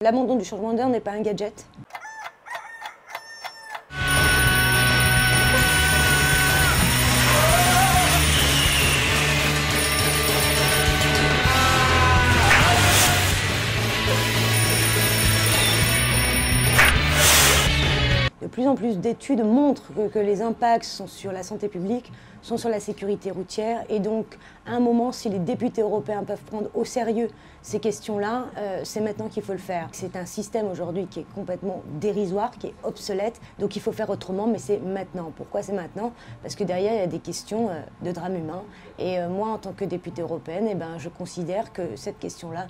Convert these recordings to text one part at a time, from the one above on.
L'abandon du changement d'heure n'est pas un gadget. De plus en plus d'études montrent que les impacts sont sur la santé publique, sont sur la sécurité routière, et donc à un moment, si les députés européens peuvent prendre au sérieux ces questions-là, c'est maintenant qu'il faut le faire. C'est un système aujourd'hui qui est complètement dérisoire, qui est obsolète, donc il faut faire autrement, mais c'est maintenant. Pourquoi c'est maintenant? Parce que derrière, il y a des questions de drame humain, et moi, en tant que députée européenne, je considère que cette question-là,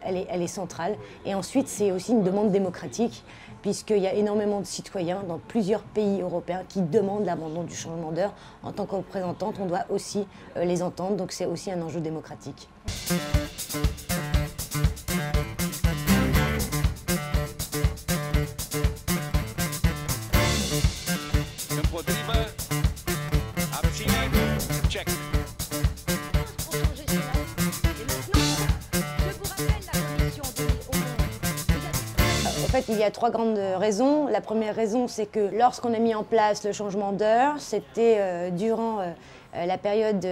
elle est centrale. Et ensuite, c'est aussi une demande démocratique, puisqu'il y a énormément de citoyens dans plusieurs pays européens qui demandent l'abandon du changement d'heure. En tant que représentante, on doit aussi les entendre, donc c'est aussi un enjeu démocratique. En fait, il y a trois grandes raisons. La première raison, c'est que lorsqu'on a mis en place le changement d'heure, c'était durant la période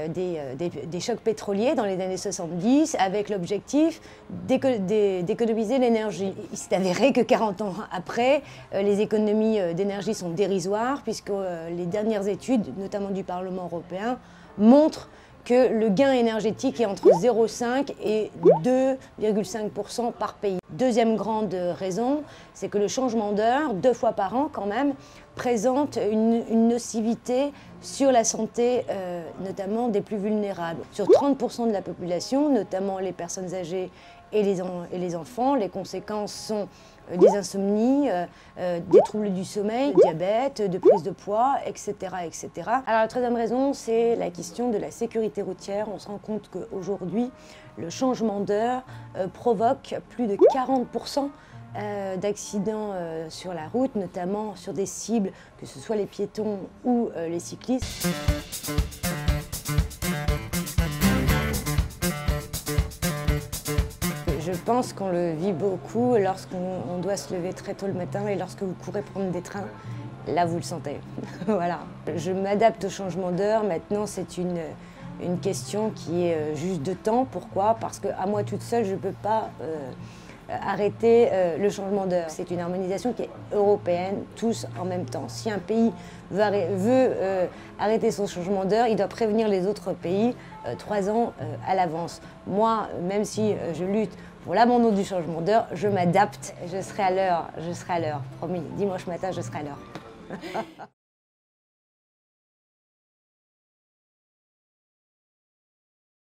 des chocs pétroliers dans les années 70, avec l'objectif d'économiser l'énergie. Il s'est avéré que 40 ans après, les économies d'énergie sont dérisoires, puisque les dernières études, notamment du Parlement européen, montrent que le gain énergétique est entre 0,5 et 2,5% par pays. Deuxième grande raison, c'est que le changement d'heure, 2 fois par an quand même, présente une nocivité sur la santé, notamment des plus vulnérables. Sur 30% de la population, notamment les personnes âgées et les enfants, les conséquences sont des insomnies, des troubles du sommeil, diabète, de prise de poids, etc., etc. Alors la troisième raison, c'est la question de la sécurité routière. On se rend compte qu'aujourd'hui, le changement d'heure provoque plus de 40% d'accidents sur la route, notamment sur des cibles, que ce soit les piétons ou les cyclistes. Je pense qu'on le vit beaucoup lorsqu'on doit se lever très tôt le matin et lorsque vous courez prendre des trains. Là, vous le sentez. Voilà. Je m'adapte au changement d'heure. Maintenant, c'est une question qui est juste de temps. Pourquoi? Parce qu'à moi toute seule, je ne peux pas arrêter le changement d'heure. C'est une harmonisation qui est européenne, tous en même temps. Si un pays veut arrêter son changement d'heure, il doit prévenir les autres pays 3 ans à l'avance. Moi, même si je lutte pour l'abandon du changement d'heure, je m'adapte. Je serai à l'heure, promis. Dimanche matin, je serai à l'heure.